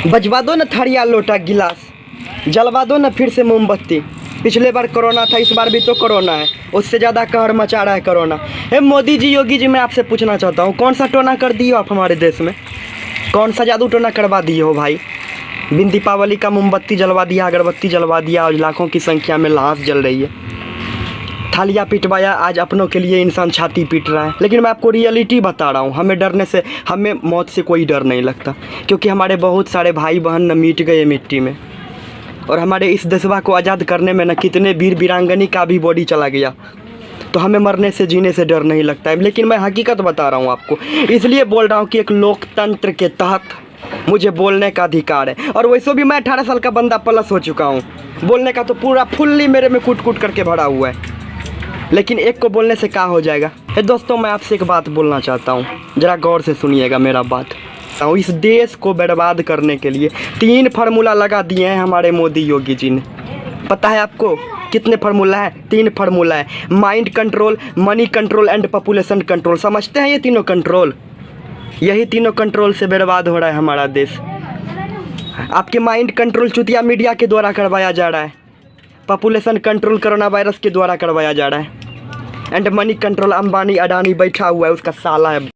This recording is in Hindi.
बजवा दो ना थरिया लोटा गिलास, जलवा दो ना फिर से मोमबत्ती। पिछले बार कोरोना था, इस बार भी तो कोरोना है, उससे ज़्यादा कहर मचा रहा है कोरोना। हे मोदी जी, योगी जी, मैं आपसे पूछना चाहता हूँ, कौन सा टोना कर दिए हो आप हमारे देश में? कौन सा जादू टोना करवा दिए हो भाई? बिन दीपावली का मोमबत्ती जलवा दिया, अगरबत्ती जलवा दिया, आज लाखों की संख्या में लाश जल रही है। थालियाँ पिटवाया, आज अपनों के लिए इंसान छाती पीट रहा है। लेकिन मैं आपको रियलिटी बता रहा हूँ, हमें मौत से कोई डर नहीं लगता, क्योंकि हमारे बहुत सारे भाई बहन न मिट गए मिट्टी में, और हमारे इस देशवा को आज़ाद करने में न कितने वीर वीरांगनी का भी बॉडी चला गया। तो हमें मरने से जीने से डर नहीं लगता है। लेकिन मैं हकीकत बता रहा हूँ आपको, इसलिए बोल रहा हूँ कि एक लोकतंत्र के तहत मुझे बोलने का अधिकार है। और वैसे भी मैं 18 साल का बंदा प्लस हो चुका हूँ, बोलने का तो पूरा फुल्ली मेरे में कूट कूट करके भरा हुआ है। लेकिन एक को बोलने से क्या हो जाएगा? दोस्तों, मैं आपसे एक बात बोलना चाहता हूँ, ज़रा गौर से सुनिएगा मेरा बात। इस देश को बर्बाद करने के लिए 3 फार्मूला लगा दिए हैं हमारे मोदी योगी जी ने। पता है आपको कितने फार्मूला है? 3 फार्मूला है, mind control, money control and population control. समझते हैं ये तीनों कंट्रोल? यही तीनों कंट्रोल से बर्बाद हो रहा है हमारा देश। आपके माइंड कंट्रोल चुतिया मीडिया के द्वारा करवाया जा रहा है, पॉपुलेशन कंट्रोल कोरोना वायरस के द्वारा करवाया जा रहा है, and money control Ambani Adani बैठा हुआ है, उसका साला है।